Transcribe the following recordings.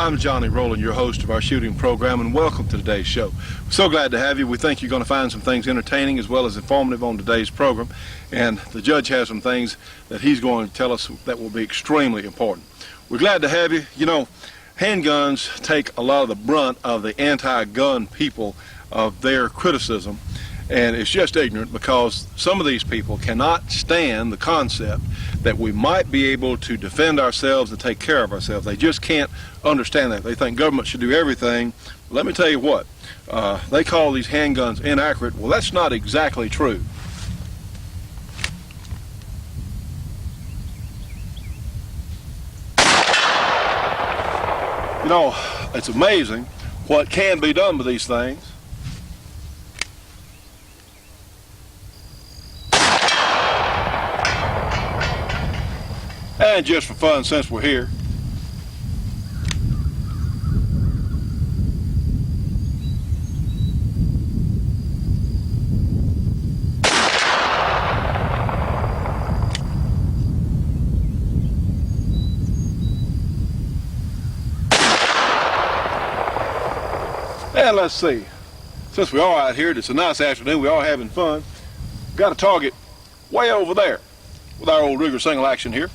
I'm Johnny Rowland, your host of our shooting program, and welcome to today's show. We're so glad to have you. We think you're going to find some things entertaining as well as informative on today's program, and the judge has some things that he's going to tell us that will be extremely important. We're glad to have you. You know, handguns take a lot of the brunt of the anti-gun people of their criticism, and it's just ignorant because some of these people cannot stand the concept that we might be able to defend ourselves and take care of ourselves. They just can't understand that. They think government should do everything. Let me tell you what, they call these handguns inaccurate. Well, that's not exactly true. You know, it's amazing what can be done with these things. And just for fun, since we're here, and let's see, since we're all out here, it's a nice afternoon, we're all having fun, got a target way over there with our old Ruger single action here.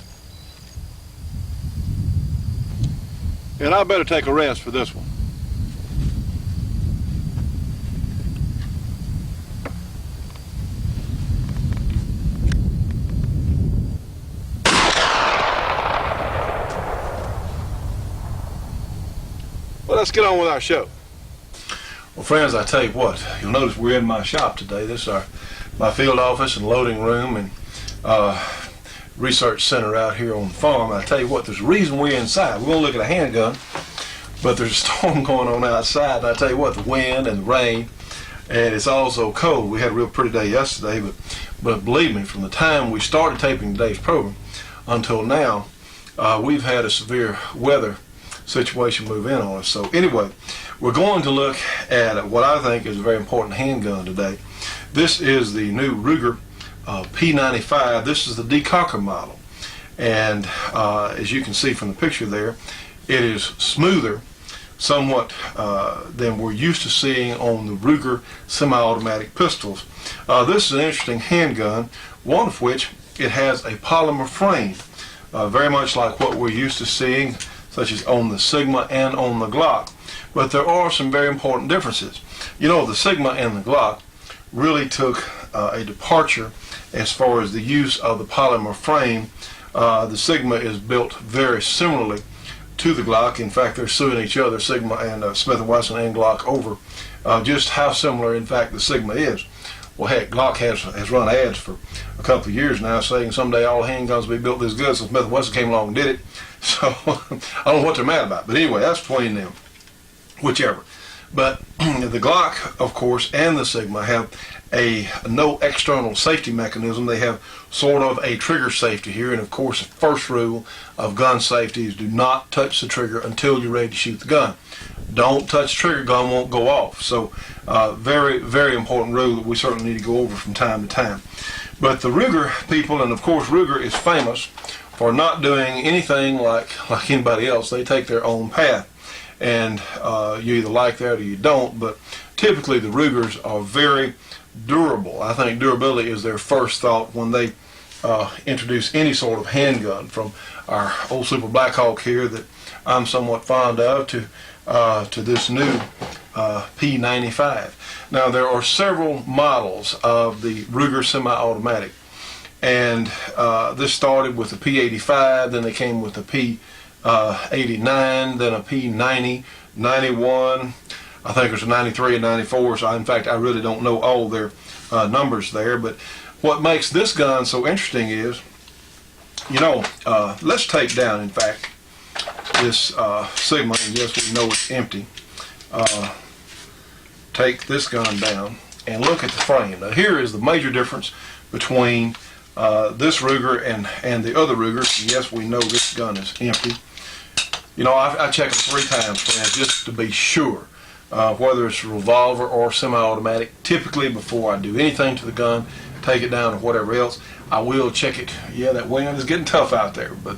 And I better take a rest for this one. Well, let's get on with our show. Well, friends, I tell you what, you'll notice we're in my shop today. This is my field office and loading room and research center out here on the farm. I tell you what, there's a reason we're inside. We're going to look at a handgun, but there's a storm going on outside, and I tell you what, the wind and the rain, and it's also cold. We had a real pretty day yesterday, but believe me, from the time we started taping today's program until now, we've had a severe weather situation move in on us. So anyway, we're going to look at what I think is a very important handgun today. This is the new Ruger P95. This is the decocker model, and as you can see from the picture there, it is smoother somewhat than we're used to seeing on the Ruger semi-automatic pistols. This is an interesting handgun, one of which it has a polymer frame, very much like what we're used to seeing, such as on the Sigma and on the Glock, but there are some very important differences. You know, the Sigma and the Glock really took a departure as far as the use of the polymer frame. The Sigma is built very similarly to the Glock. In fact, they're suing each other, Sigma and Smith & Wesson and Glock, over just how similar, in fact, the Sigma is. Well, heck, Glock has run ads for a couple of years now saying someday all handguns will be built this good, so Smith & Wesson came along and did it. So I don't know what they're mad about. But anyway, that's between them, whichever. But the Glock, of course, and the Sigma have no external safety mechanism. They have sort of a trigger safety here, and of course the first rule of gun safety is do not touch the trigger until you're ready to shoot the gun. Don't touch the trigger, gun won't go off. So very, very important rule that we certainly need to go over from time to time. But the Ruger people, and of course Ruger is famous for not doing anything like anybody else. They take their own path, and you either like that or you don't, but typically the Rugers are very durable. I think durability is their first thought when they introduce any sort of handgun, from our old Super Blackhawk here that I'm somewhat fond of to this new P95. Now, there are several models of the Ruger semi-automatic, and this started with the P85, then they came with the P89, then a P90, 91, I think there's a 93 and 94, so in fact I really don't know all their numbers there. But what makes this gun so interesting is, you know, let's take down, in fact, this Sigma, and yes, we know it's empty. Take this gun down and look at the frame. Now here is the major difference between this Ruger and the other Ruger. Yes, we know this gun is empty. You know, I check them 3 times, friends, just to be sure. Whether it's a revolver or semi-automatic, typically before I do anything to the gun, take it down or whatever else, I will check it. Yeah, that wind is getting tough out there, but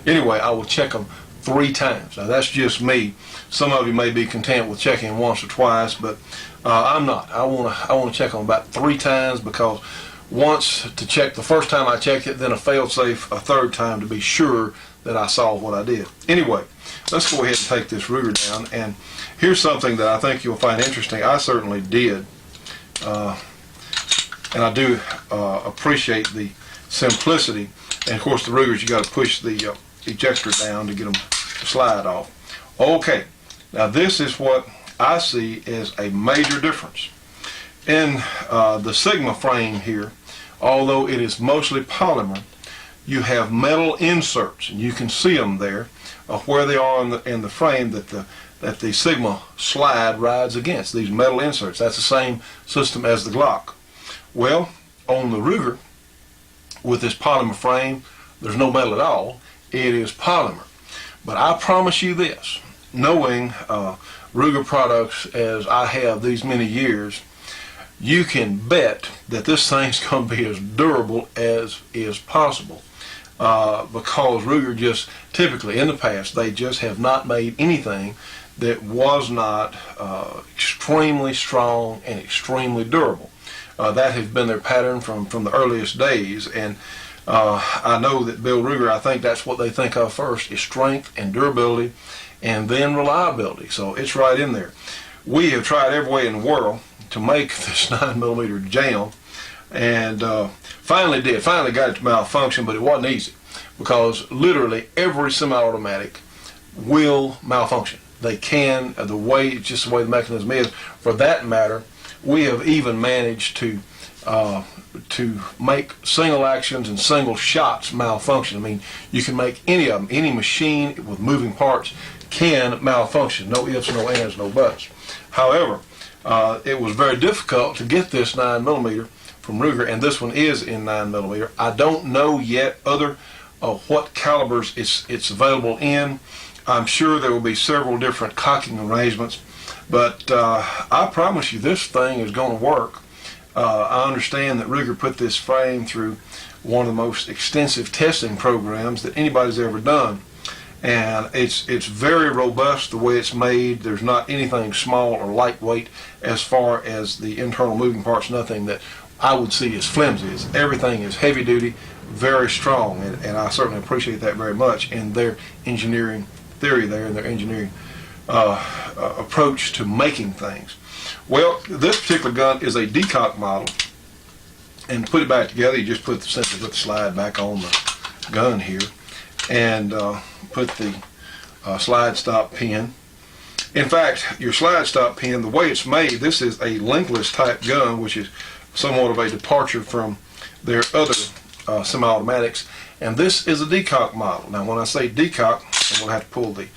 anyway, I will check them 3 times. Now that's just me. Some of you may be content with checking once or twice, but I'm not. I want to check on about 3 times, because once to check the first time I checked it, then a fail-safe a 3rd time to be sure that I saw what I did. Anyway, let's go ahead and take this Ruger down, and here's something that I think you'll find interesting. I certainly did, and I do appreciate the simplicity. And of course the Rugers, you got to push the ejector down to get them to slide off. Okay, now this is what I see as a major difference. In the Sigma frame here, although it is mostly polymer, you have metal inserts, and you can see them there, where they are in the frame that the Sigma slide rides against, these metal inserts. That's the same system as the Glock. Well, on the Ruger, with this polymer frame, there's no metal at all. It is polymer. But I promise you this, knowing Ruger products as I have these many years, you can bet that this thing's going to be as durable as is possible. Because Ruger just typically in the past, they just have not made anything that was not extremely strong and extremely durable. That has been their pattern from the earliest days, and I know that Bill Ruger, I think that's what they think of first, is strength and durability, and then reliability. So it's right in there. We have tried every way in the world to make this 9mm jam, and finally got it to malfunction, but it wasn't easy, because literally every semi-automatic will malfunction. They can, just the way the mechanism is. For that matter, we have even managed to make single actions and single shots malfunction. I mean, you can make any of them. Any machine with moving parts can malfunction. No ifs, no ands, no buts. However, it was very difficult to get this 9mm from Ruger, and this one is in 9mm. I don't know yet what calibers it's available in. I'm sure there will be several different cocking arrangements, but I promise you this thing is going to work. I understand that Ruger put this frame through one of the most extensive testing programs that anybody's ever done, and it's very robust the way it's made. There's not anything small or lightweight as far as the internal moving parts. Nothing that I would see as flimsy. Everything is heavy duty, very strong, and I certainly appreciate that very much in their engineering theory there and their engineering approach to making things. Well, this particular gun is a decock model, and to put it back together, you just simply put the slide back on the gun here, and put the slide stop pin. In fact, your slide stop pin, the way it's made, this is a linkless type gun, which is somewhat of a departure from their other semi-automatics, and this is a decock model. Now, when I say decock, I'm going to have to pull to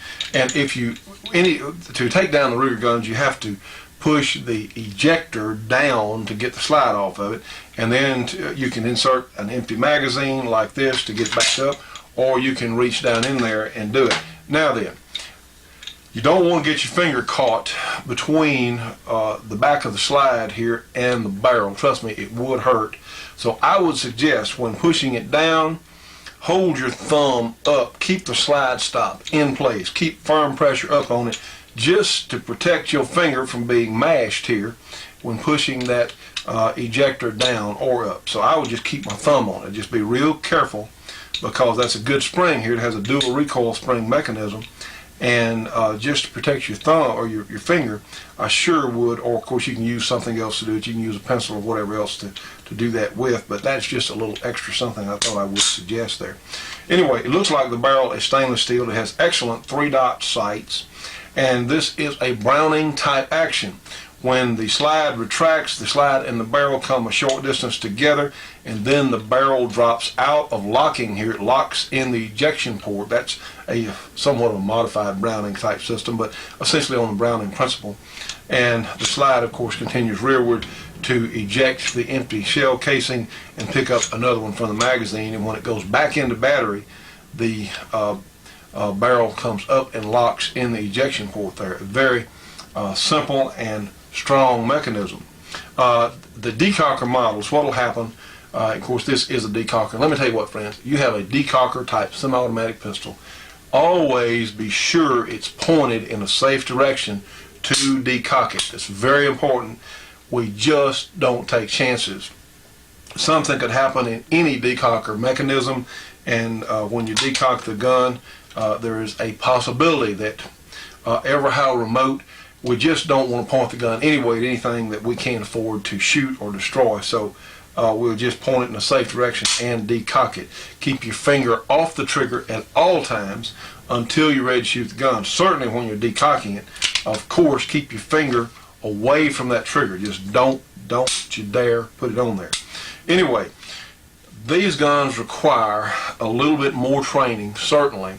take down the Ruger guns, you have to push the ejector down to get the slide off of it, and then you can insert an empty magazine like this to get back up, or you can reach down in there and do it. Now then, you don't want to get your finger caught between the back of the slide here and the barrel. Trust me, it would hurt. So I would suggest when pushing it down, hold your thumb up, keep the slide stop in place, keep firm pressure up on it, just to protect your finger from being mashed here when pushing that ejector down or up. So I would just keep my thumb on it, just be real careful, because that's a good spring here. It has a dual recoil spring mechanism, and just to protect your thumb or your finger, I sure would, or of course you can use something else to do it. You can use a pencil or whatever else to do that with, but that's just a little extra something I thought I would suggest there. Anyway, it looks like the barrel is stainless steel. It has excellent 3-dot sights, and this is a Browning type action. When the slide retracts, the slide and the barrel come a short distance together, and then the barrel drops out of locking here. It locks in the ejection port. That's a somewhat of a modified Browning type system, but essentially on the Browning principle. And the slide, of course, continues rearward to eject the empty shell casing and pick up another one from the magazine. And when it goes back into battery, the barrel comes up and locks in the ejection port there. Very simple and strong mechanism. The decocker models, what will happen, of course this is a decocker. Let me tell you what, friends, you have a decocker type semi-automatic pistol. always be sure it's pointed in a safe direction to decock it. It's very important. We just don't take chances. Something could happen in any decocker mechanism, and when you decock the gun, there is a possibility that ever how remote, we just don't want to point the gun anyway at anything that we can't afford to shoot or destroy. So we'll just point it in a safe direction and decock it. Keep your finger off the trigger at all times until you're ready to shoot the gun. Certainly when you're decocking it, of course, keep your finger away from that trigger. Just don't you dare put it on there. Anyway, these guns require a little bit more training, certainly,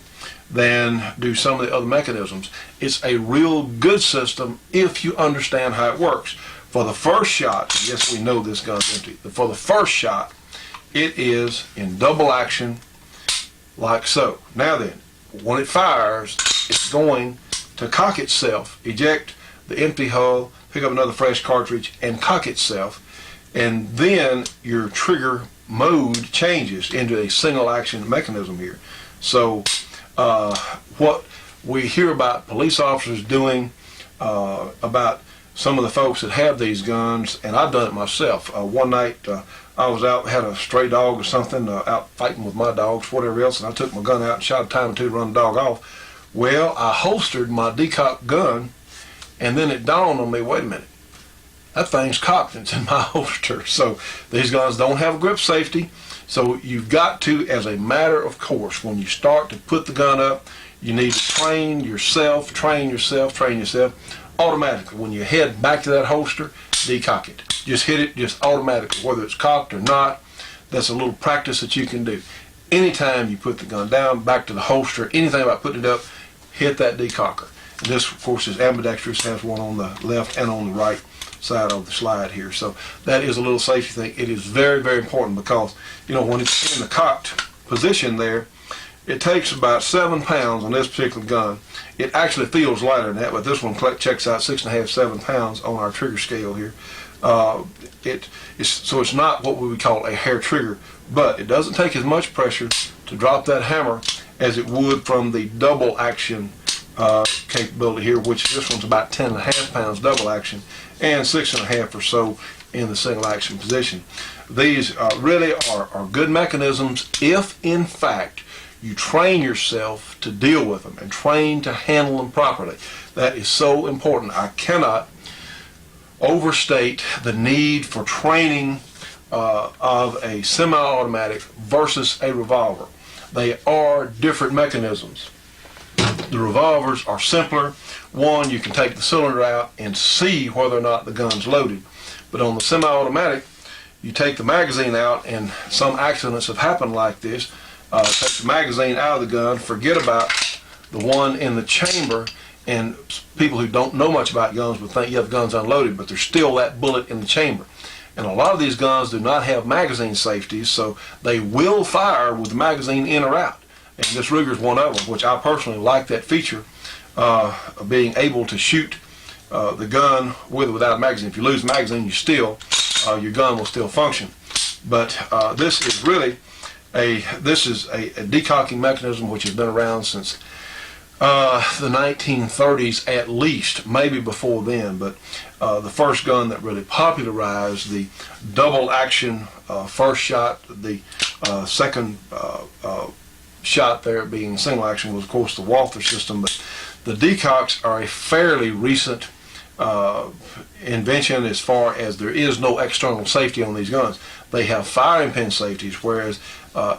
than do some of the other mechanisms. It's a real good system if you understand how it works. For the first shot, yes, we know this gun's empty. For the first shot, it is in double action, like so. Now then, when it fires, it's going to cock itself, eject the empty hull, pick up another fresh cartridge, and cock itself. And then your trigger mode changes into a single action mechanism here. So what we hear about police officers doing, about some of the folks that have these guns, and I've done it myself. One night I was out, had a stray dog or something, out fighting with my dogs, whatever else, and I took my gun out and shot a time or two to run the dog off. Well, I holstered my decocked gun, and then it dawned on me, wait a minute, that thing's cocked and it's in my holster. So these guns don't have grip safety. So you've got to, as a matter of course, when you start to put the gun up, you need to train yourself automatically. When you head back to that holster, decock it. Just hit it just automatically, whether it's cocked or not. That's a little practice that you can do. Anytime you put the gun down, back to the holster, anything about putting it up, hit that decocker. And this, of course, is ambidextrous, has one on the left and on the right side of the slide here. So that is a little safety thing. It is very, very important because, you know, when it's in the cocked position there, it takes about 7 pounds on this particular gun. It actually feels lighter than that, but this one checks out 6.5, 7 pounds on our trigger scale here. So it's not what we would call a hair trigger, but it doesn't take as much pressure to drop that hammer as it would from the double action capability here, which this one's about 10.5 pounds double action and 6.5 or so in the single action position. These really are good mechanisms if in fact you train yourself to deal with them and train to handle them properly. That is so important. I cannot overstate the need for training of a semi-automatic versus a revolver. They are different mechanisms. The revolvers are simpler. One, you can take the cylinder out and see whether or not the gun's loaded. But on the semi-automatic, you take the magazine out, and some accidents have happened like this. Take the magazine out of the gun, forget about the one in the chamber, and people who don't know much about guns would think you have guns unloaded, but there's still that bullet in the chamber. And a lot of these guns do not have magazine safeties, so they will fire with the magazine in or out. And this Ruger's one of them, which I personally like that feature, of being able to shoot the gun with or without a magazine. If you lose the magazine, your gun will still function. But this is really a decocking mechanism which has been around since the 1930s at least, maybe before then. But the first gun that really popularized the double action first shot, the second shot there being single action was of course the Walther system. But the decocks are a fairly recent invention as far as there is no external safety on these guns. They have firing pin safeties, whereas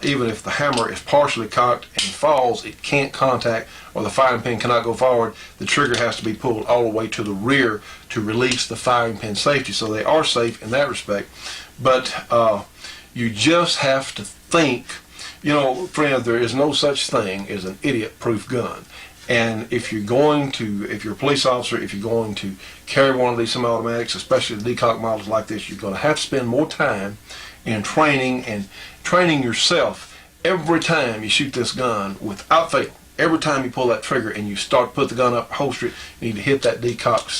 even if the hammer is partially cocked and falls, it can't contact, or the firing pin cannot go forward. The trigger has to be pulled all the way to the rear to release the firing pin safety. So they are safe in that respect. But you just have to think, you know, friends, there is no such thing as an idiot-proof gun. And if you're a police officer, if you're going to carry one of these semi-automatics, especially the decock models like this, you're going to have to spend more time in training yourself every time you shoot this gun without fail. Every time you pull that trigger and you start to put the gun up, holster it, you need to hit that decock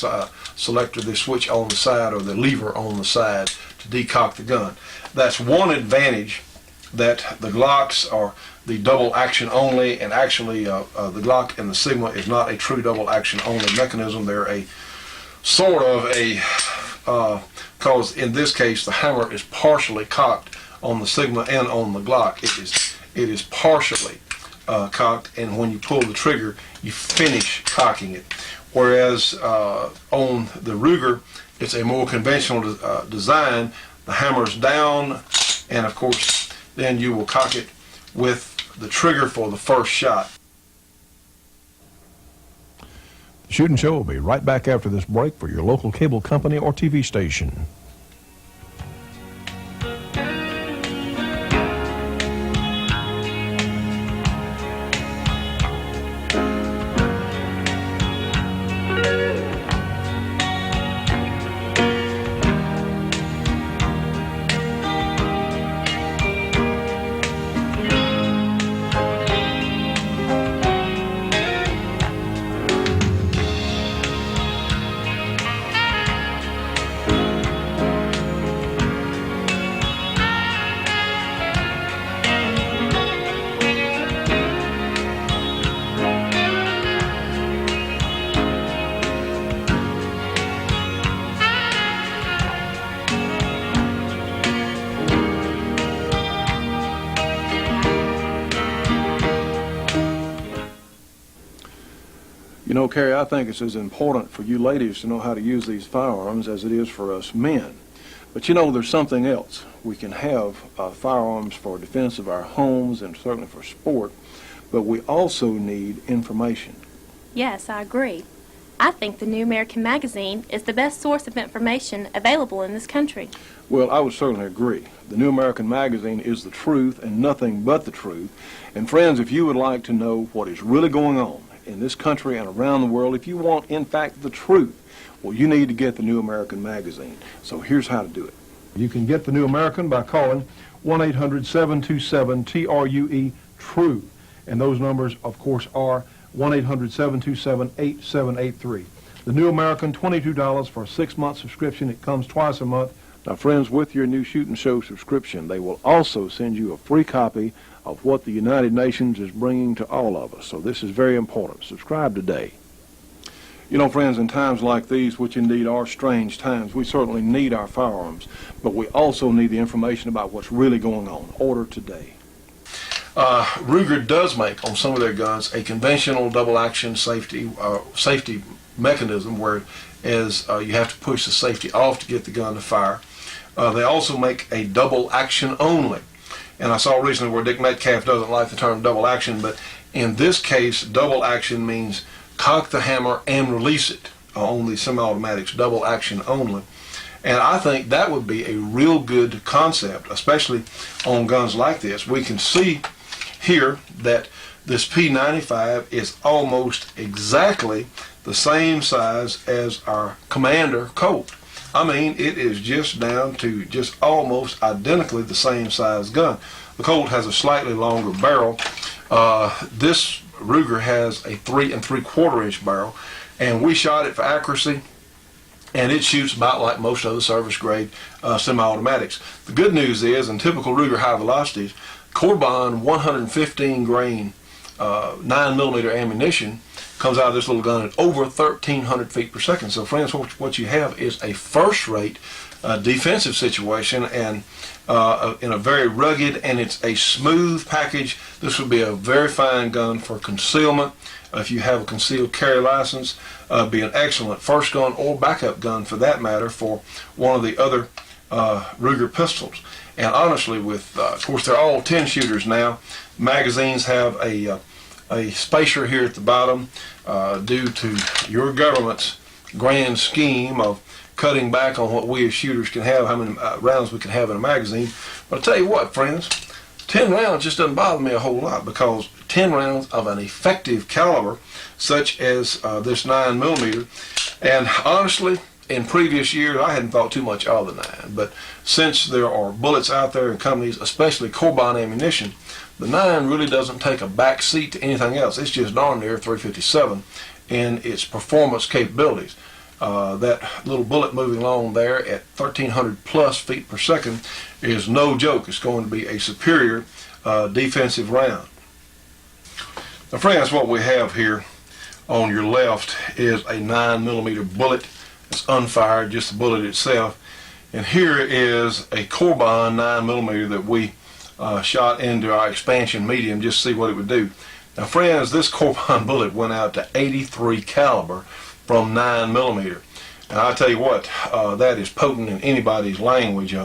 selector, the switch on the side or the lever on the side to decock the gun. That's one advantage that the Glocks are the double action only, and actually the Glock and the Sigma is not a true double action only mechanism. They're a sort of a, because in this case the hammer is partially cocked on the Sigma and on the Glock. It is partially cocked, and when you pull the trigger you finish cocking it. Whereas on the Ruger, it's a more conventional design. The hammer's down, and of course then you will cock it with the trigger for the first shot. The Shootin' Show will be right back after this break for your local cable company or TV station. You know, Carrie, I think it's as important for you ladies to know how to use these firearms as it is for us men. But you know, there's something else. We can have firearms for defense of our homes and certainly for sport, but we also need information. Yes, I agree. I think the New American Magazine is the best source of information available in this country. Well, I would certainly agree. The New American Magazine is the truth and nothing but the truth. And friends, if you would like to know what is really going on in this country and around the world, if you want, in fact, the truth, well, you need to get the New American Magazine. So here's how to do it. You can get the New American by calling 1-800-727-TRUE, and those numbers, of course, are 1-800-727-8783. The New American, $22 for a 6-month subscription. It comes twice a month. Now, friends, with your new Shootin' Show subscription, they will also send you a free copy of what the United Nations is bringing to all of us. So this is very important. Subscribe today. You know, friends, in times like these, which indeed are strange times, we certainly need our firearms, but we also need the information about what's really going on. Order today. Ruger does make, on some of their guns, a conventional double-action safety mechanism where you have to push the safety off to get the gun to fire. They also make a double action only. And I saw recently where Dick Metcalf doesn't like the term double action, but in this case, double action means cock the hammer and release it on the semi-automatics, double action only. And I think that would be a real good concept, especially on guns like this. We can see here that this P95 is almost exactly the same size as our Commander Colt. I mean, it is just down to just almost identically the same size gun. The Colt has a slightly longer barrel. This Ruger has a 3 3/4 inch barrel, and we shot it for accuracy, and it shoots about like most other service grade semi-automatics. The good news is, in typical Ruger high velocities, Corbon 115 grain 9mm ammunition comes out of this little gun at over 1,300 feet per second. So friends, what you have is a first-rate defensive situation, and in a very rugged, and it's a smooth package. This would be a very fine gun for concealment. If you have a concealed carry license, be an excellent first gun or backup gun for that matter for one of the other Ruger pistols. And honestly, with of course they're all 10 shooters now. Magazines have a spacer here at the bottom due to your government's grand scheme of cutting back on what we as shooters can have, how many rounds we can have in a magazine. But I'll tell you what, friends, 10 rounds just doesn't bother me a whole lot, because 10 rounds of an effective caliber such as this 9mm, and honestly, in previous years I hadn't thought too much of the 9, but since there are bullets out there in companies, especially Corbon ammunition, the 9 really doesn't take a back seat to anything else. It's just darn near 357 in its performance capabilities. That little bullet moving along there at 1,300 plus feet per second is no joke. It's going to be a superior defensive round. Now, friends, what we have here on your left is a 9mm bullet. It's unfired, just the bullet itself. And here is a Corbin 9mm that we shot into our expansion medium just to see what it would do. Now, friends, this Corbin bullet went out to 83 caliber from 9mm. And I tell you what, that is potent in anybody's language.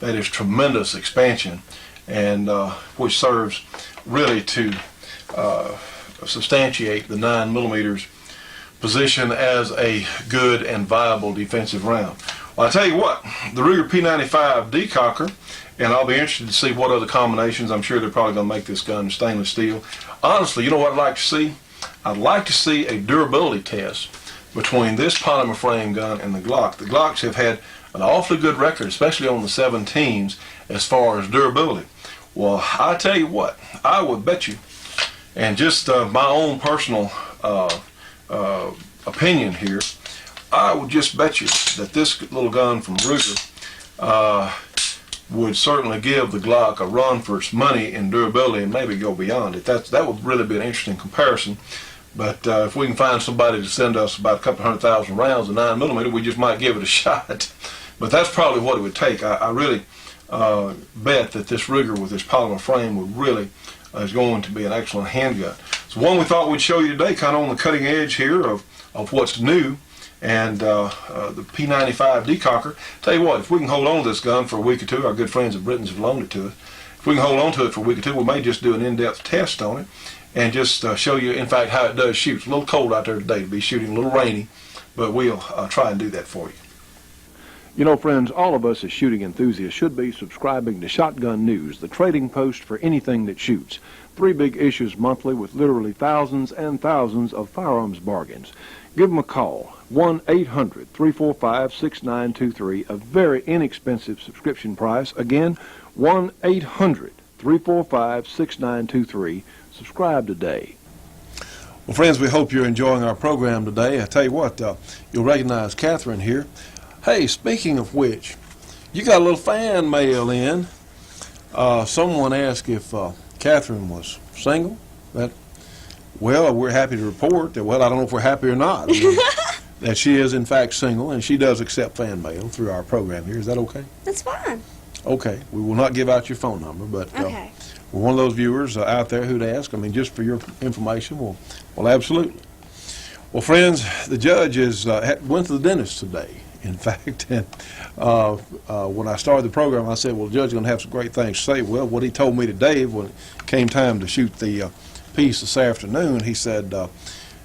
That is tremendous expansion, and which serves really to substantiate the 9mm position as a good and viable defensive round. Well, I tell you what, the Ruger P95 decocker, and I'll be interested to see what other combinations. I'm sure they're probably going to make this gun stainless steel. Honestly, you know what I'd like to see? I'd like to see a durability test between this polymer frame gun and the Glock. The Glocks have had an awfully good record, especially on the 17s, as far as durability. Well, I tell you what, I would bet you, and just my own personal opinion here, I would just bet you that this little gun from Ruger would certainly give the Glock a run for its money in durability and maybe go beyond it. That would really be an interesting comparison. But if we can find somebody to send us about a couple 100,000 rounds of 9mm, we just might give it a shot. But that's probably what it would take. I really bet that this Ruger with this polymer frame would really is going to be an excellent handgun. So one we thought we'd show you today, kind of on the cutting edge here of what's new, and the P95 decocker. Tell you what, if we can hold on to this gun for a week or two, our good friends at Britton's have loaned it to us. If we can hold on to it for a week or two, we may just do an in-depth test on it and just show you, in fact, how it does shoot. It's a little cold out there today to be shooting, a little rainy, but we'll try and do that for you. You know, friends, all of us as shooting enthusiasts should be subscribing to Shotgun News, the trading post for anything that shoots. 3 big issues monthly with literally thousands and thousands of firearms bargains. Give them a call, 1-800-345-6923, a very inexpensive subscription price. Again, 1-800-345-6923. Subscribe today. Well, friends, we hope you're enjoying our program today. I tell you what, you'll recognize Catherine here. Hey, speaking of which, you got a little fan mail in. Someone asked if Catherine was single. Well, we're happy to report that, well, I don't know if we're happy or not, that she is in fact single, and she does accept fan mail through our program here. Is that okay? That's fine. Okay. We will not give out your phone number, but Okay. we're one of those viewers out there who'd ask. I mean, just for your information, well, absolutely. Well, friends, the judge went to the dentist today. In fact, and when I started the program, I said, well, the judge is going to have some great things to say. Well, what he told me today, when it came time to shoot the piece this afternoon, he said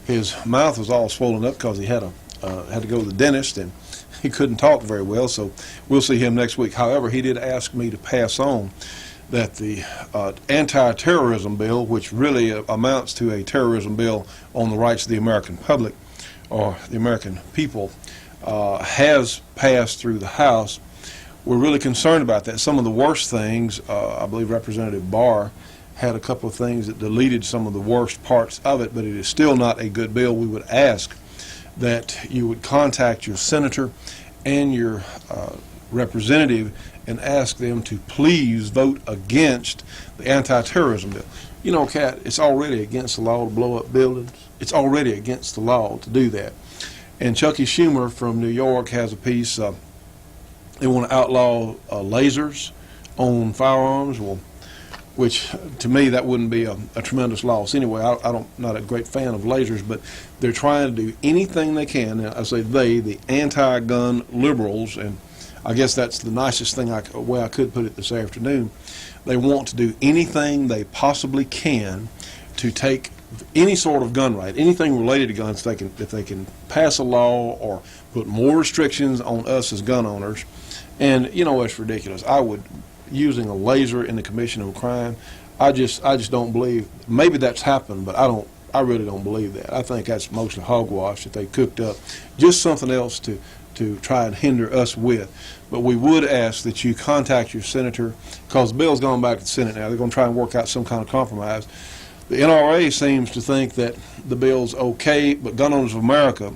his mouth was all swollen up because he had to go to the dentist, and he couldn't talk very well, so we'll see him next week. However, he did ask me to pass on that the anti-terrorism bill, which really amounts to a terrorism bill on the rights of the American public or the American people, has passed through the House. We're really concerned about that. Some of the worst things, I believe Representative Barr had a couple of things that deleted some of the worst parts of it, but it is still not a good bill. We would ask that you would contact your senator and your representative and ask them to please vote against the anti-terrorism bill. You know, Kat, it's already against the law to blow up buildings. It's already against the law to do that. And Chucky Schumer from New York has a piece, they want to outlaw lasers on firearms, which to me that wouldn't be a tremendous loss. Anyway, I'm not a great fan of lasers, but they're trying to do anything they can. And I say they, the anti-gun liberals, and I guess that's the nicest way I could put it this afternoon. They want to do anything they possibly can to take any sort of gun right, anything related to guns, if they can pass a law or put more restrictions on us as gun owners. And you know, it's ridiculous. Using a laser in the commission of a crime, I just don't believe. Maybe that's happened, but I really don't believe that. I think that's mostly hogwash that they cooked up, just something else to try and hinder us with. But we would ask that you contact your senator, because the bill's gone back to the Senate now. They're going to try and work out some kind of compromise. The NRA seems to think that the bill's okay, but Gun Owners of America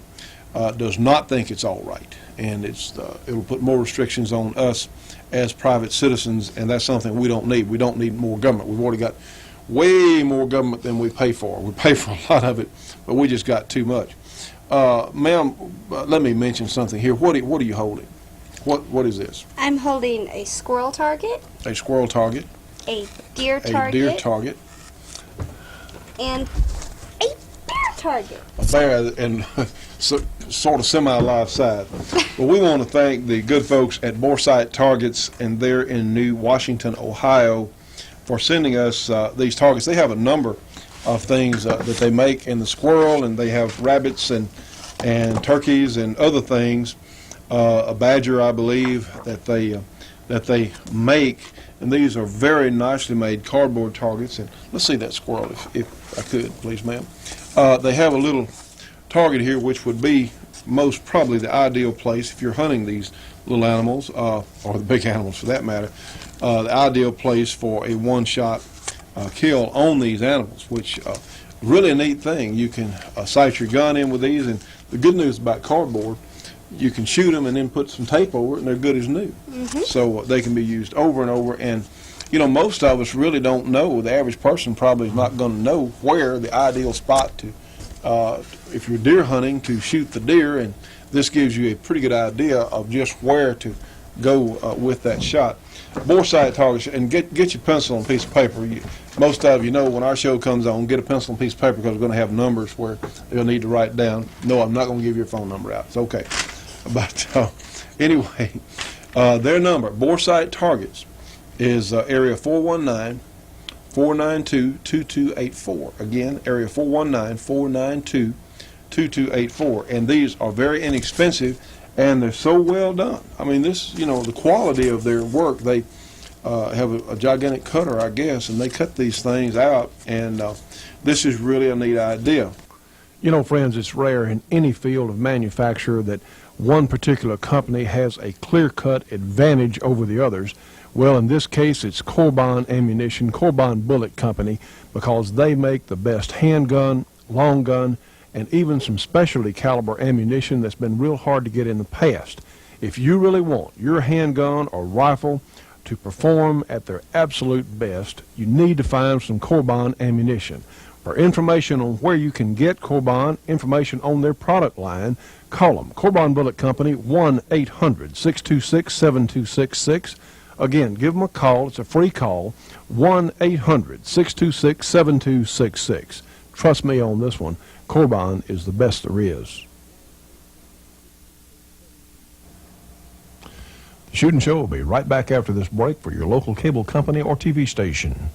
does not think it's all right, and it'll put more restrictions on us as private citizens, and that's something we don't need. We don't need more government. We've already got way more government than we pay for. We pay for a lot of it, but we just got too much. Ma'am, let me mention something here. What are you holding? What is this? I'm holding a squirrel target, A squirrel target, a deer a target, deer target, and a bear target. a bear, and sort of semi-live side. Well, we want to thank the good folks at Boresight Targets, and they're in New Washington, Ohio, for sending us these targets. They have a number of things that they make in the squirrel, and they have rabbits and turkeys and other things. A badger, I believe, that they make, and these are very nicely made cardboard targets. And let's see that squirrel, if I could, please, ma'am. They have a little target here, which would be most probably the ideal place if you're hunting these little animals, or the big animals for that matter. The ideal place for a one-shot kill on these animals, which really a neat thing. You can sight your gun in with these, and the good news about cardboard, you can shoot them and then put some tape over it, and they're good as new. So they can be used over and over. And most of us really don't know. The average person probably is not going to know where the ideal spot to, if you're deer hunting, to shoot the deer. And this gives you a pretty good idea of just where to go with that shot. Boresight targets, and get your pencil and piece of paper. Most of you know when our show comes on, get a pencil and piece of paper, because we're going to have numbers where you'll need to write down. No, I'm not going to give your phone number out. It's okay. But anyway, their number, Boresight Targets, is area 419-492-2284. Again, area 419-492-2284. And these are very inexpensive, and they're so well done. I mean, this, the quality of their work, they have a gigantic cutter, I guess, and they cut these things out, and this is really a neat idea. Friends, it's rare in any field of manufacture that one particular company has a clear-cut advantage over the others. Well, in this case, it's Corbin Ammunition, Corbin Bullet Company, because they make the best handgun, long gun, and even some specialty caliber ammunition that's been real hard to get in the past. If you really want your handgun or rifle to perform at their absolute best, you need to find some Corbin ammunition. For information on where you can get Corbin, information on their product line, call them. Corbin Bullet Company, 1-800-626-7266. Again, give them a call. It's a free call, 1-800-626-7266. Trust me on this one. Corbin is the best there is. The Shootin' Show will be right back after this break for your local cable company or TV station.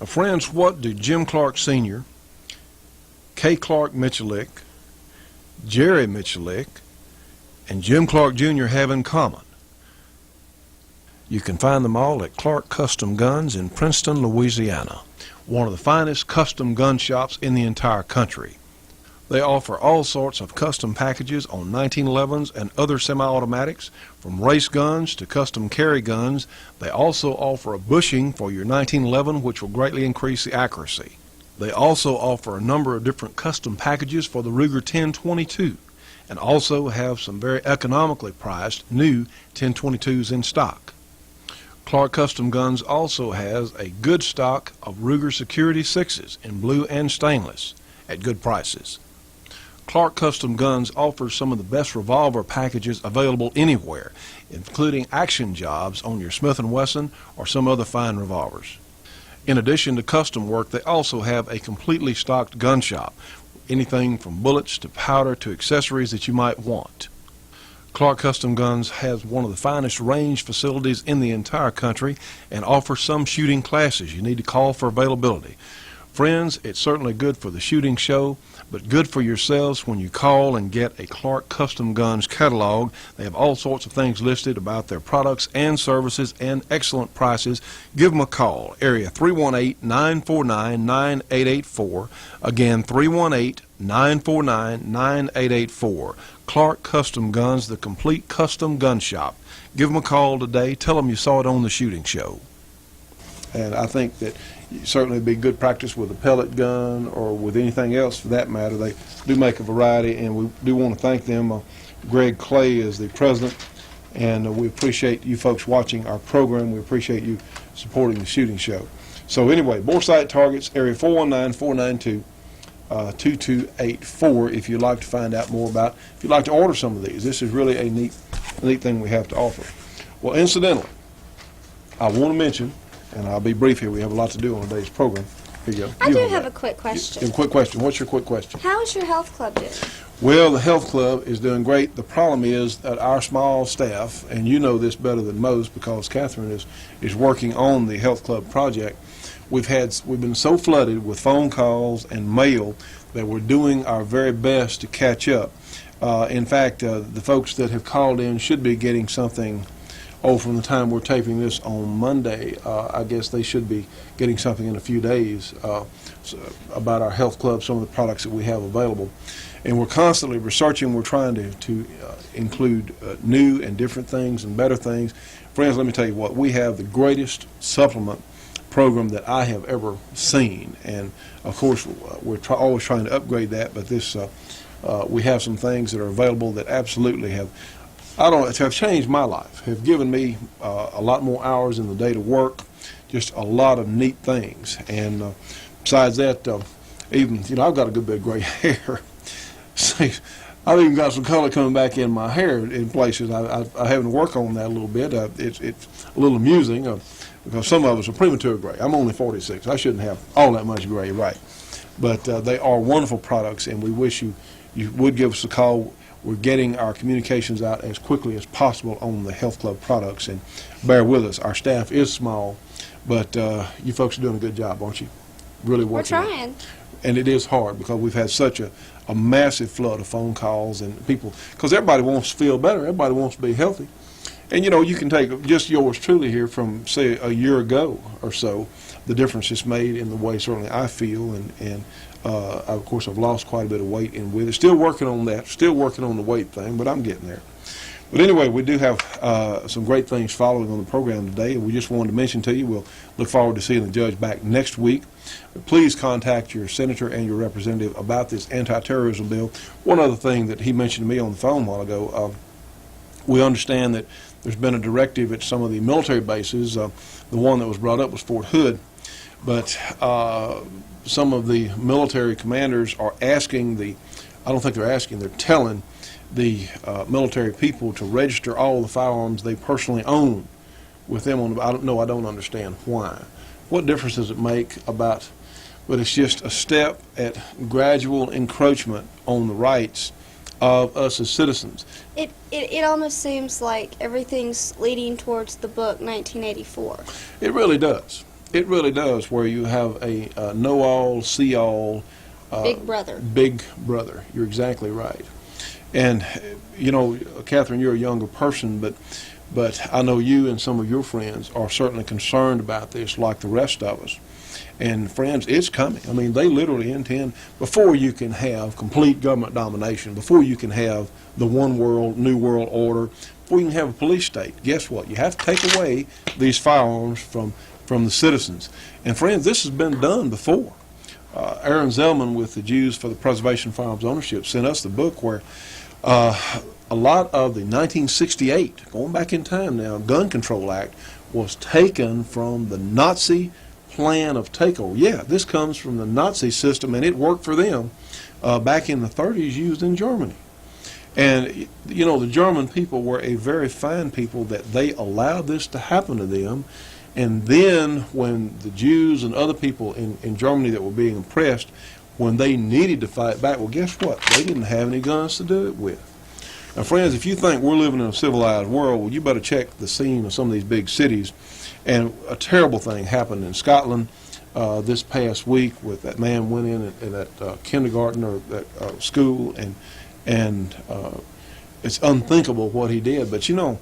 Friends, what do Jim Clark Sr., K. Clark Michalik, Jerry Michalik, and Jim Clark Jr. have in common? You can find them all at Clark Custom Guns in Princeton, Louisiana, one of the finest custom gun shops in the entire country. They offer all sorts of custom packages on 1911s and other semi-automatics, from race guns to custom carry guns. They also offer a bushing for your 1911, which will greatly increase the accuracy. They also offer a number of different custom packages for the Ruger 1022, and also have some very economically priced new 1022s in stock. Clark Custom Guns also has a good stock of Ruger Security 6s in blue and stainless at good prices. Clark Custom Guns offers some of the best revolver packages available anywhere, including action jobs on your Smith & Wesson or some other fine revolvers. In addition to custom work, they also have a completely stocked gun shop, anything from bullets to powder to accessories that you might want. Clark Custom Guns has one of the finest range facilities in the entire country and offers some shooting classes. You need to call for availability. Friends, it's certainly good for the shooting show, but good for yourselves when you call and get a Clark Custom Guns catalog. They have all sorts of things listed about their products and services and excellent prices. Give them a call. Area 318-949-9884. Again, 318-949-9884. Clark Custom Guns, the complete custom gun shop. Give them a call today. Tell them you saw it on the shooting show. And I think that certainly it'd be good practice with a pellet gun or with anything else for that matter. They do make a variety, and we do want to thank them. Greg Clay is the president, and we appreciate you folks watching our program. We appreciate you supporting the shooting show. So anyway, bore sight targets, area 419-492-2284 if you'd like to find out more about, if you'd like to order some of these. This is really a neat thing we have to offer. Well, incidentally, I want to mention, and I'll be brief here, we have a lot to do on today's program. Here you go. I do have a quick question. A quick question. What's your quick question? How is your health club doing? Well, the health club is doing great. The problem is that our small staff, and you know this better than most because Catherine is working on the health club project, we've been so flooded with phone calls and mail that we're doing our very best to catch up. In fact, the folks that have called in should be getting something from the time we're taping this on Monday. I guess they should be getting something in a few days about our health club, some of the products that we have available. And we're constantly researching. We're trying to include new and different things and better things. Friends, let me tell you what, we have the greatest supplement program that I have ever seen. And, of course, we're always trying to upgrade that, but this we have some things that are available that absolutely have changed my life, have given me a lot more hours in the day to work, just a lot of neat things. And besides that, even, I've got a good bit of gray hair. See, I've even got some color coming back in my hair in places. I having to work on that a little bit. It's a little amusing because some of us are premature gray. I'm only 46. I shouldn't have all that much gray, right? But they are wonderful products, and we wish you would give us a call. We're getting our communications out as quickly as possible on the health club products, and bear with us. Our staff is small, but you folks are doing a good job, aren't you? Really working. We're trying. And it is hard because we've had such a massive flood of phone calls and people, because everybody wants to feel better. Everybody wants to be healthy. And, you can take just yours truly here from, say, a year ago or so, the difference it's made in the way certainly I feel, and of course, I've lost quite a bit of weight in with it. Still working on that. Still working on the weight thing, but I'm getting there. But anyway, we do have some great things following on the program today, and we just wanted to mention to you, we'll look forward to seeing the judge back next week. Please contact your senator and your representative about this anti-terrorism bill. One other thing that he mentioned to me on the phone a while ago, we understand that there's been a directive at some of the military bases. The one that was brought up was Fort Hood, but some of the military commanders are asking they're telling the military people to register all the firearms they personally own with them on. I don't understand why. What difference does it make but it's just a step at gradual encroachment on the rights of us as citizens. It almost seems like everything's leading towards the book 1984. It really does. It really does, where you have a know-all, see-all. Big brother. Big brother. You're exactly right. And, Catherine, you're a younger person, but I know you and some of your friends are certainly concerned about this like the rest of us. And, friends, it's coming. I mean, they literally intend, before you can have complete government domination, before you can have the one world, new world order, before you can have a police state, guess what? You have to take away these firearms from the citizens. And, friends, this has been done before. Aaron Zellman with the Jews for the Preservation of Firearms Ownership sent us the book where a lot of the 1968, going back in time now, Gun Control Act was taken from the Nazi plan of takeover. Yeah, this comes from the Nazi system, and it worked for them. back in the 30s used in Germany. And, you know, the German people were a very fine people that they allowed this to happen to them. And then when the Jews and other people in Germany that were being oppressed, when they needed to fight back, well, guess what? They didn't have any guns to do it with. Now, friends, if you think we're living in a civilized world, well, you better check the scene of some of these big cities. And a terrible thing happened in Scotland this past week with that man went in that kindergarten or that school, and it's unthinkable what he did. But, you know,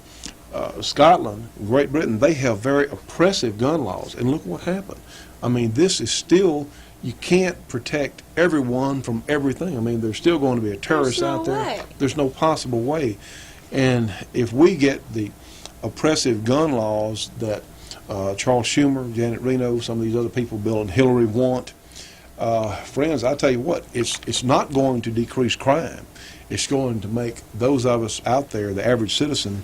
Scotland, Great Britain, they have very oppressive gun laws. And look what happened. I mean, this is still, you can't protect everyone from everything. I mean, there's still going to be a terrorist out there. Way. There's no possible way. And if we get the oppressive gun laws that Charles Schumer, Janet Reno, some of these other people, Bill and Hillary want, friends, I tell you what, it's not going to decrease crime. It's going to make those of us out there, the average citizen,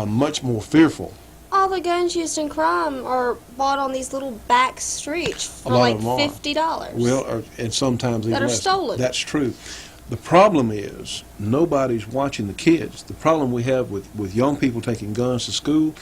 much more fearful. All the guns used in crime are bought on these little back streets for lot like of them are. $50. Well, and sometimes even That are less. stolen. That's true. The problem is nobody's watching the kids. The problem we have with young people taking guns to school,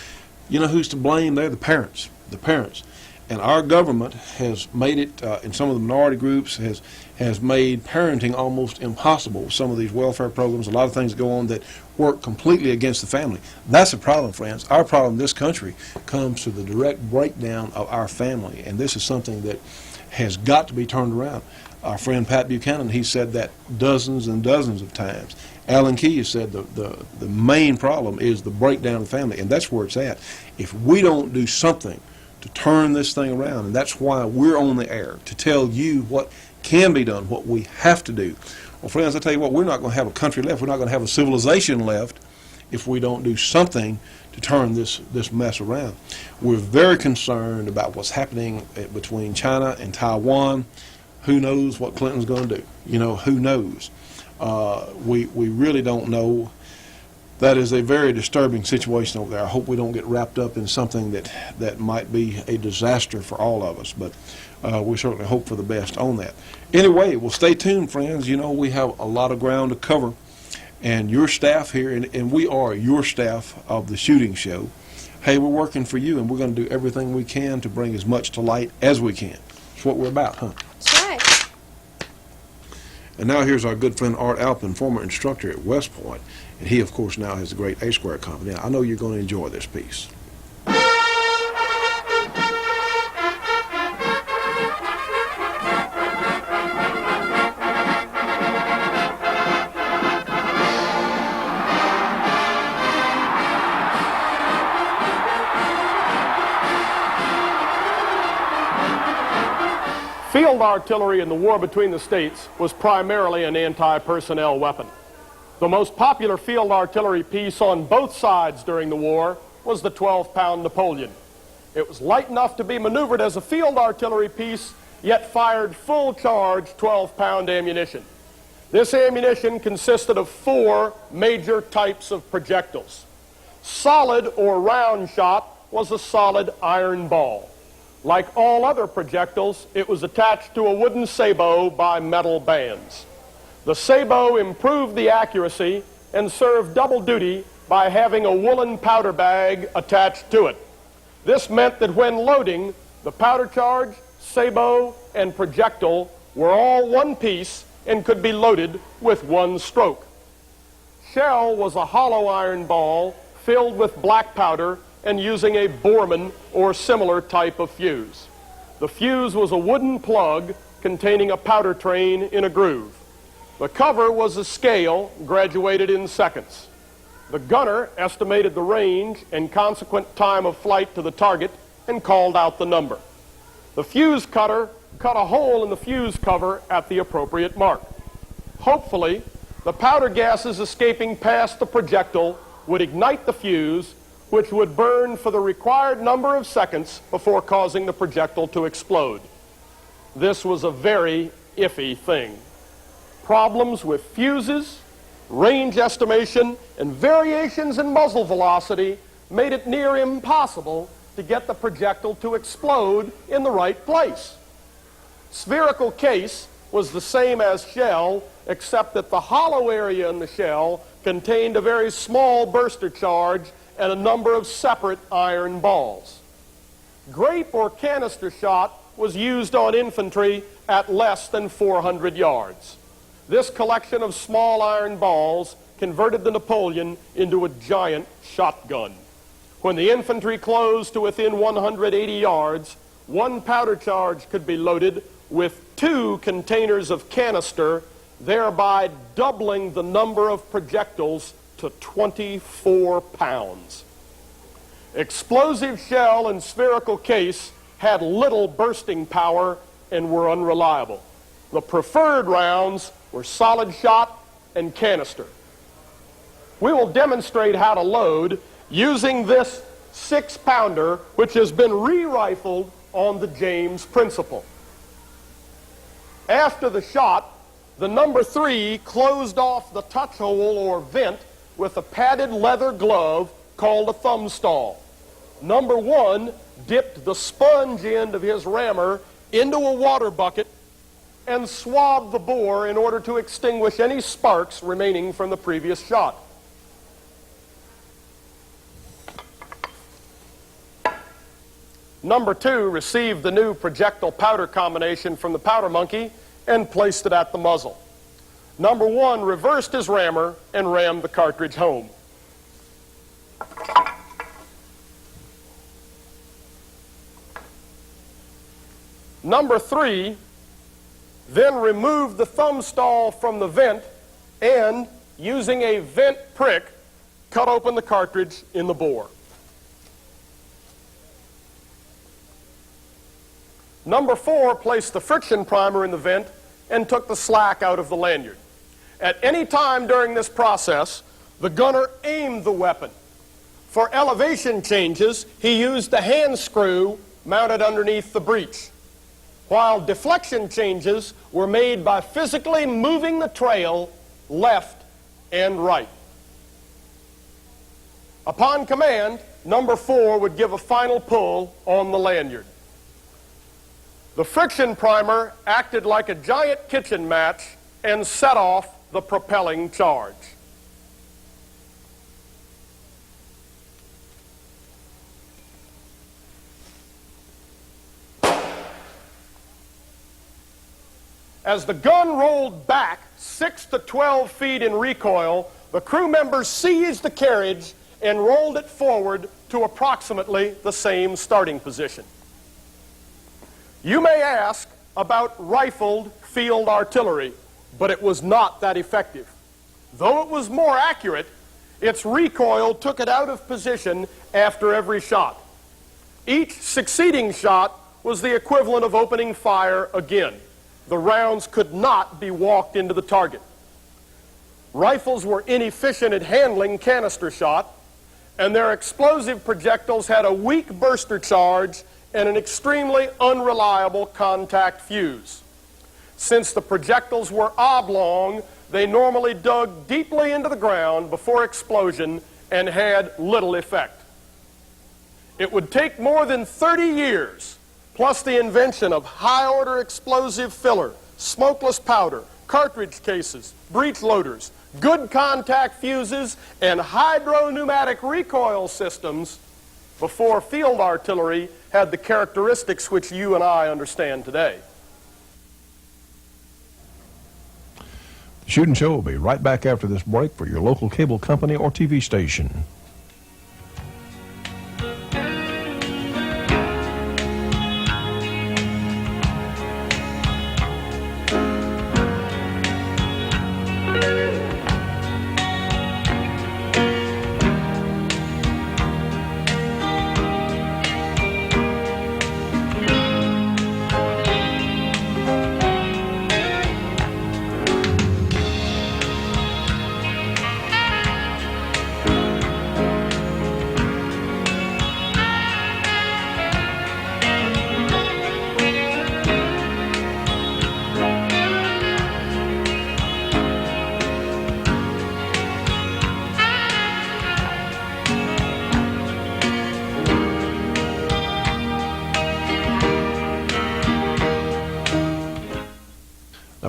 you know who's to blame there? The parents. The parents. And our government has made it, in some of the minority groups, has made parenting almost impossible. Some of these welfare programs, a lot of things that go on that work completely against the family. That's a problem, friends. Our problem in this country comes to the direct breakdown of our family, and this is something that has got to be turned around. Our friend Pat Buchanan, he said that dozens and dozens of times. Alan Keyes said the main problem is the breakdown of the family, and that's where it's at. If we don't do something to turn this thing around, and that's why we're on the air, to tell you what can be done, what we have to do. Well, friends, I tell you what, we're not going to have a country left. We're not going to have a civilization left if we don't do something to turn this mess around. We're very concerned about what's happening between China and Taiwan. Who knows what Clinton's going to do? You know, who knows? We really don't know. That is a very disturbing situation over there. I hope we don't get wrapped up in something that might be a disaster for all of us, but we certainly hope for the best on that. Anyway, well, stay tuned, friends. You know, we have a lot of ground to cover, and your staff here, and we are your staff of the shooting show. Hey, we're working for you, and we're going to do everything we can to bring as much to light as we can. That's what we're about, huh? That's right. And now here's our good friend Art Alphin, former instructor at West Point. And he, of course, now has the great A-Square Company. I know you're going to enjoy this piece. Field artillery in the war between the states was primarily an anti-personnel weapon. The most popular field artillery piece on both sides during the war was the 12-pound Napoleon. It was light enough to be maneuvered as a field artillery piece, yet fired full-charge 12-pound ammunition. This ammunition consisted of 4 major types of projectiles. Solid or round shot was a solid iron ball. Like all other projectiles, it was attached to a wooden sabot by metal bands. The sabot improved the accuracy and served double duty by having a woolen powder bag attached to it. This meant that when loading, the powder charge, sabot, and projectile were all one piece and could be loaded with one stroke. Shell was a hollow iron ball filled with black powder and using a Borman or similar type of fuse. The fuse was a wooden plug containing a powder train in a groove. The cover was a scale graduated in seconds. The gunner estimated the range and consequent time of flight to the target and called out the number. The fuse cutter cut a hole in the fuse cover at the appropriate mark. Hopefully, the powder gases escaping past the projectile would ignite the fuse, which would burn for the required number of seconds before causing the projectile to explode. This was a very iffy thing. Problems with fuses, range estimation, and variations in muzzle velocity made it near impossible to get the projectile to explode in the right place. Spherical case was the same as shell, except that the hollow area in the shell contained a very small burster charge and a number of separate iron balls. Grape or canister shot was used on infantry at less than 400 yards. This collection of small iron balls converted the Napoleon into a giant shotgun. When the infantry closed to within 180 yards, one powder charge could be loaded with 2 containers of canister, thereby doubling the number of projectiles to 24 pounds. Explosive shell and spherical case had little bursting power and were unreliable. The preferred rounds were solid shot and canister. We will demonstrate how to load using this 6-pounder, which has been re-rifled on the James principle. After the shot, the number 3 closed off the touch hole or vent with a padded leather glove called a thumb stall. Number 1 dipped the sponge end of his rammer into a water bucket and swabbed the bore in order to extinguish any sparks remaining from the previous shot. Number 2 received the new projectile powder combination from the powder monkey and placed it at the muzzle. Number 1 reversed his rammer and rammed the cartridge home. Number 3 then removed the thumb stall from the vent and, using a vent prick, cut open the cartridge in the bore. Number 4 placed the friction primer in the vent and took the slack out of the lanyard. At any time during this process, the gunner aimed the weapon. For elevation changes, he used the hand screw mounted underneath the breech, while deflection changes were made by physically moving the trail left and right. Upon command, number 4 would give a final pull on the lanyard. The friction primer acted like a giant kitchen match and set off the propelling charge. As the gun rolled back 6 to 12 feet in recoil, the crew members seized the carriage and rolled it forward to approximately the same starting position. You may ask about rifled field artillery, but it was not that effective. Though it was more accurate, its recoil took it out of position after every shot. Each succeeding shot was the equivalent of opening fire again. The rounds could not be walked into the target. Rifles were inefficient at handling canister shot, and their explosive projectiles had a weak burster charge and an extremely unreliable contact fuse. Since the projectiles were oblong, they normally dug deeply into the ground before explosion and had little effect. It would take more than 30 years, plus the invention of high-order explosive filler, smokeless powder, cartridge cases, breech loaders, good contact fuses, and hydro-pneumatic recoil systems before field artillery had the characteristics which you and I understand today. The Shootin' Show will be right back after this break for your local cable company or TV station.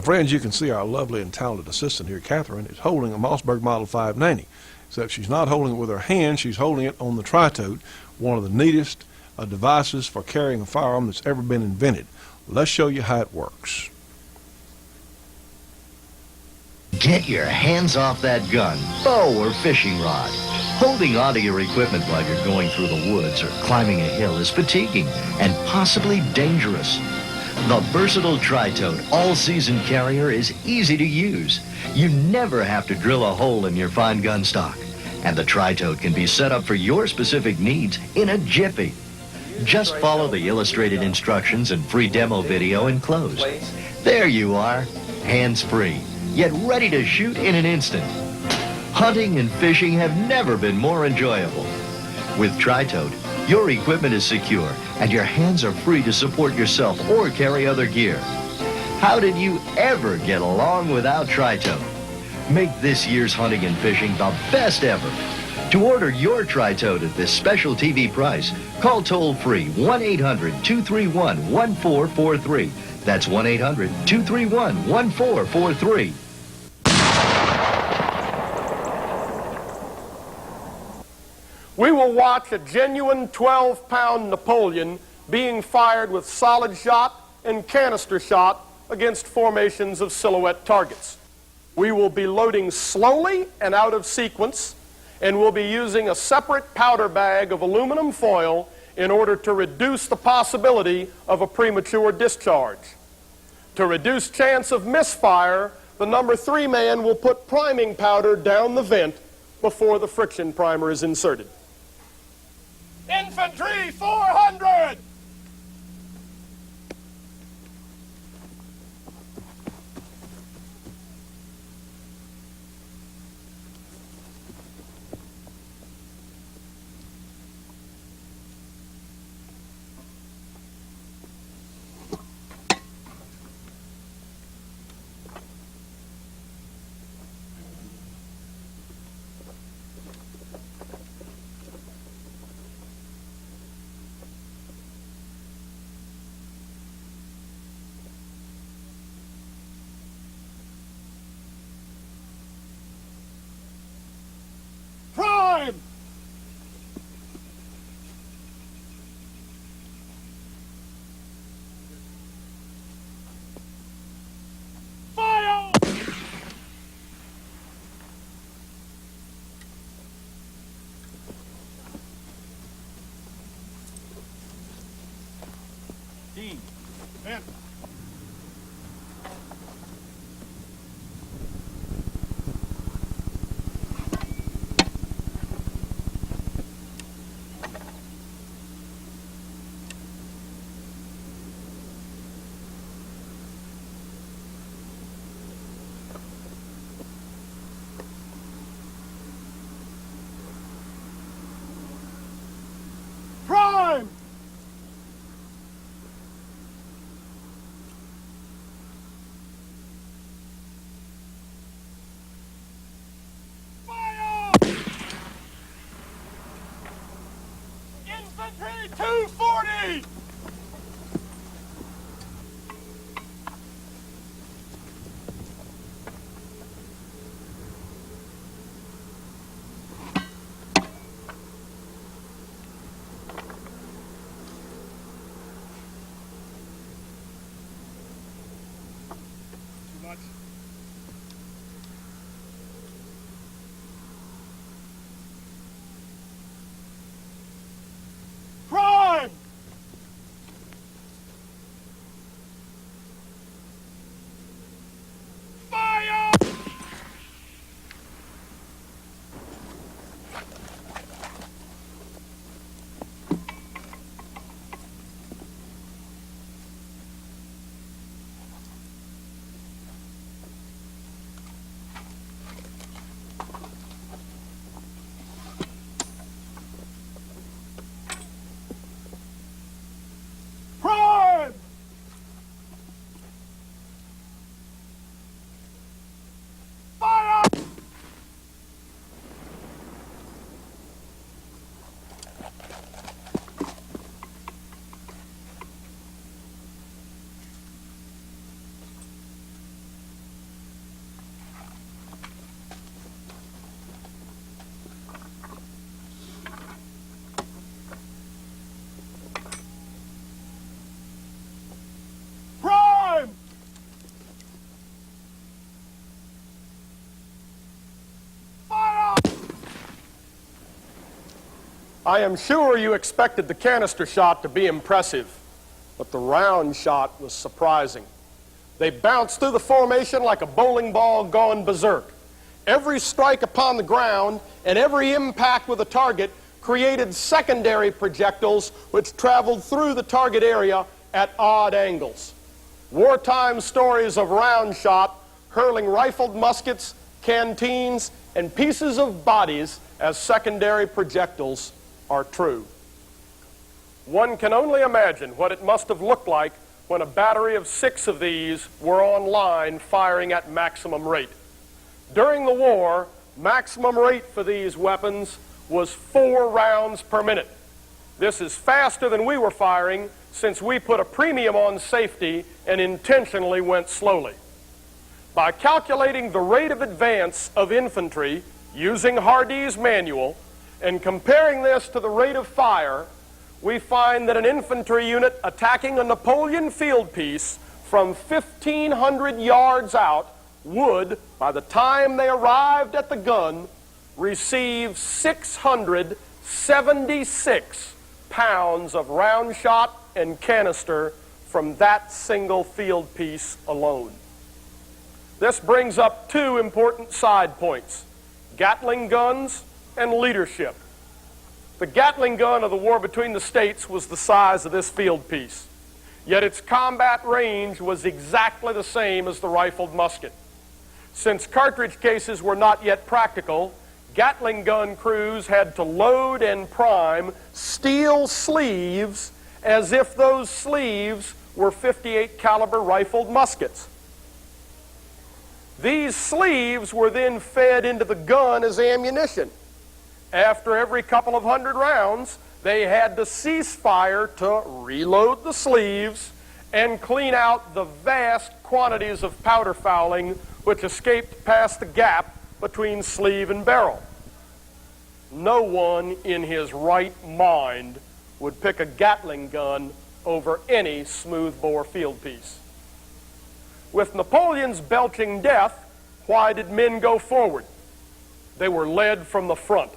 friends, you can see our lovely and talented assistant here, Catherine, is holding a Mossberg Model 590. Except she's not holding it with her hand, she's holding it on the tri-tote, one of the neatest devices for carrying a firearm that's ever been invented. Let's show you how it works. Get your hands off that gun, bow, or fishing rod. Holding onto your equipment while you're going through the woods or climbing a hill is fatiguing and possibly dangerous. The versatile tri-tote all-season carrier is easy to use. You never have to drill a hole in your fine gun stock. And the tri-tote can be set up for your specific needs in a jiffy. Just follow the illustrated instructions and free demo video enclosed. There you are, hands-free, yet ready to shoot in an instant. Hunting and fishing have never been more enjoyable. With tri-tote, your equipment is secure and your hands are free to support yourself or carry other gear. How did you ever get along without tri-tote? Make this year's hunting and fishing the best ever. To order your tri-tote at this special TV price, call toll-free 1-800-231-1443. That's 1-800-231-1443. We will watch a genuine 12-pound Napoleon being fired with solid shot and canister shot against formations of silhouette targets. We will be loading slowly and out of sequence, and we'll be using a separate powder bag of aluminum foil in order to reduce the possibility of a premature discharge. To reduce chance of misfire, the number 3 man will put priming powder down the vent before the friction primer is inserted. Infantry 400! Prime! Fire! Dean, vent. Prime! Fire! Infantry 240! Too much. Prime! Fire! I am sure you expected the canister shot to be impressive, but the round shot was surprising. They bounced through the formation like a bowling ball gone berserk. Every strike upon the ground and every impact with a target created secondary projectiles which traveled through the target area at odd angles. Wartime stories of round shot hurling rifled muskets, canteens, and pieces of bodies as secondary projectiles are true. One can only imagine what it must have looked like when a battery of 6 of these were on line firing at maximum rate. During the war, maximum rate for these weapons was 4 rounds per minute. This is faster than we were firing, since we put a premium on safety and intentionally went slowly. By calculating the rate of advance of infantry using Hardee's manual and comparing this to the rate of fire, we find that an infantry unit attacking a Napoleon field piece from 1,500 yards out would, by the time they arrived at the gun, receive 676 pounds of round shot and canister from that single field piece alone. This brings up 2 important side points: Gatling guns and leadership. The Gatling gun of the war between the states was the size of this field piece, yet its combat range was exactly the same as the rifled musket. Since cartridge cases were not yet practical, Gatling gun crews had to load and prime steel sleeves as if those sleeves were .58 caliber rifled muskets. These sleeves were then fed into the gun as ammunition. After every couple of hundred rounds, they had to cease fire to reload the sleeves and clean out the vast quantities of powder fouling which escaped past the gap between sleeve and barrel. No one in his right mind would pick a Gatling gun over any smoothbore field piece. With Napoleon's belching death, why did men go forward? They were led from the front.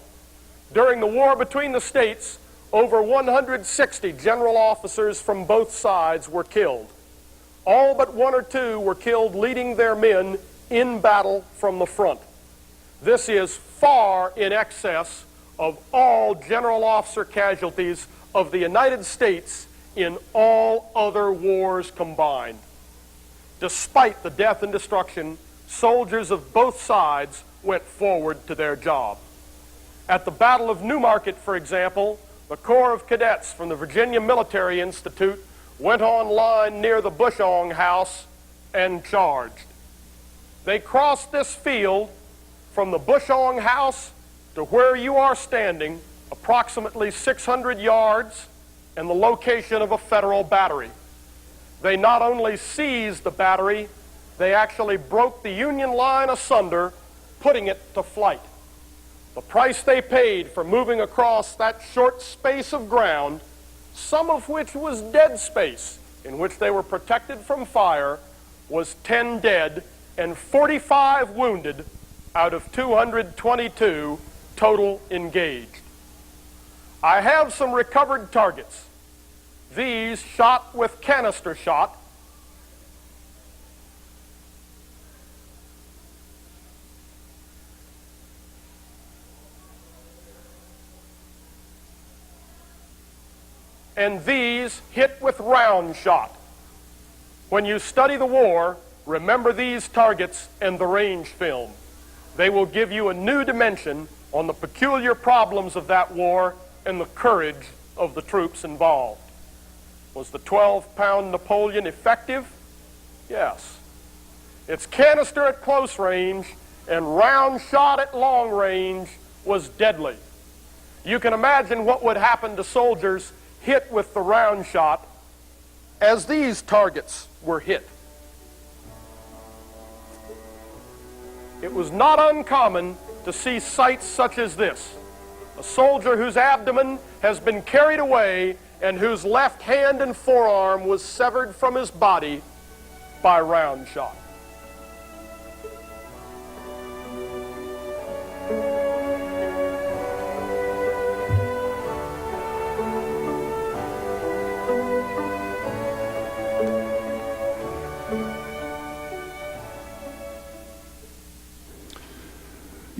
During the war between the states, over 160 general officers from both sides were killed. All but 1 or 2 were killed leading their men in battle from the front. This is far in excess of all general officer casualties of the United States in all other wars combined. Despite the death and destruction, soldiers of both sides went forward to their job. At the Battle of Newmarket, for example, the Corps of Cadets from the Virginia Military Institute went on line near the Bushong House and charged. They crossed this field from the Bushong House to where you are standing, approximately 600 yards, and the location of a federal battery. They not only seized the battery, they actually broke the Union line asunder, putting it to flight. The price they paid for moving across that short space of ground, some of which was dead space in which they were protected from fire, was 10 dead and 45 wounded out of 222 total engaged. I have some recovered targets. These shot with canister shot. And these hit with round shot. When you study the war, remember these targets and the range film. They will give you a new dimension on the peculiar problems of that war and the courage of the troops involved. Was the 12-pound Napoleon effective? Yes. Its canister at close range and round shot at long range was deadly. You can imagine what would happen to soldiers hit with the round shot as these targets were hit. It was not uncommon to see sights such as this: a soldier whose abdomen has been carried away and whose left hand and forearm was severed from his body by round shot.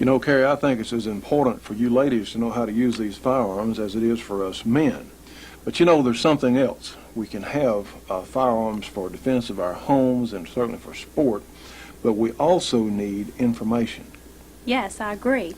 You know, Carrie, I think it's as important for you ladies to know how to use these firearms as it is for us men. But you know, there's something else. We can have firearms for defense of our homes and certainly for sport, but we also need information. Yes, I agree.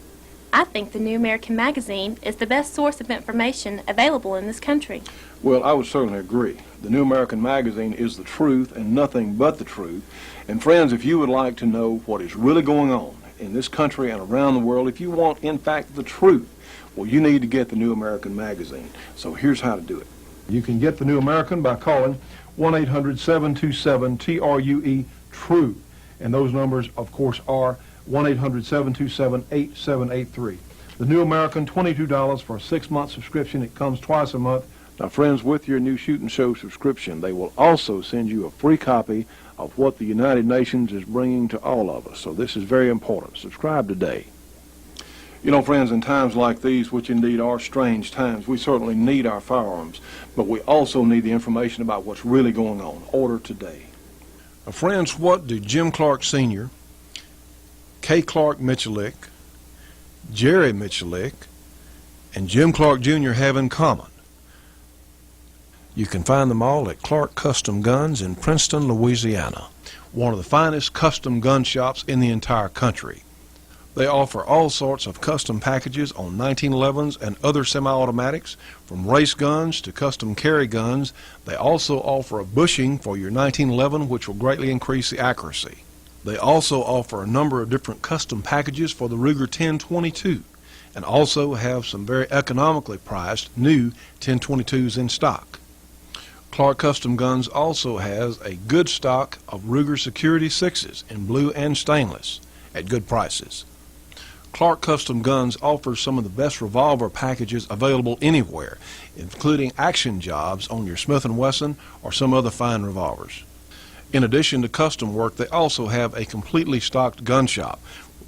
I think the New American Magazine is the best source of information available in this country. Well, I would certainly agree. The New American Magazine is the truth and nothing but the truth. And friends, if you would like to know what is really going on in this country and around the world, if you want, in fact, the truth, well, you need to get the New American Magazine. So here's how to do it. You can get the New American by calling 1-800-727-TRUE-TRUE. And those numbers, of course, are 1-800-727-8783. The New American, $22 for a 6-month subscription. It comes twice a month. Now, friends, with your new Shootin' Show subscription, they will also send you a free copy of what the United Nations is bringing to all of us. So this is very important. Subscribe today. You know, friends, in times like these, which indeed are strange times, we certainly need our firearms, but we also need the information about what's really going on. Order today. Now, friends, what do Jim Clark Sr., K. Clark Michalik, Jerry Michalik, and Jim Clark Jr. have in common? You can find them all at Clark Custom Guns in Princeton, Louisiana, one of the finest custom gun shops in the entire country. They offer all sorts of custom packages on 1911s and other semi-automatics, from race guns to custom carry guns. They also offer a bushing for your 1911, which will greatly increase the accuracy. They also offer a number of different custom packages for the Ruger 1022, and also have some very economically priced new 1022s in stock. Clark Custom Guns also has a good stock of Ruger Security 6s in blue and stainless at good prices. Clark Custom Guns offers some of the best revolver packages available anywhere, including action jobs on your Smith & Wesson or some other fine revolvers. In addition to custom work, they also have a completely stocked gun shop,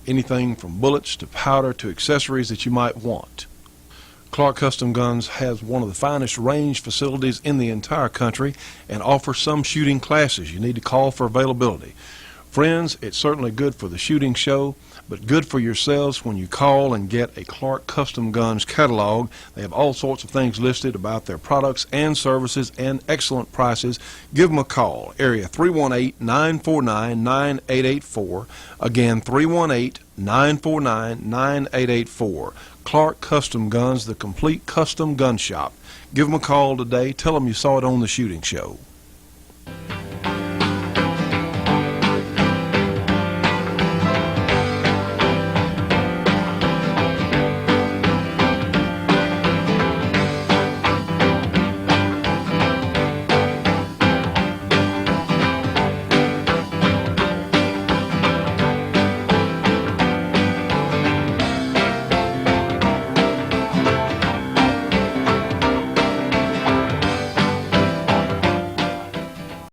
anything from bullets to powder to accessories that you might want. Clark Custom Guns has one of the finest range facilities in the entire country and offers some shooting classes. You need to call for availability. Friends, it's certainly good for the shooting show, but good for yourselves when you call and get a Clark Custom Guns catalog. They have all sorts of things listed about their products and services and excellent prices. Give them a call. Area 318-949-9884. Again, 318-949-9884. Clark Custom Guns, the complete custom gun shop. Give them a call today. Tell them you saw it on the shooting show.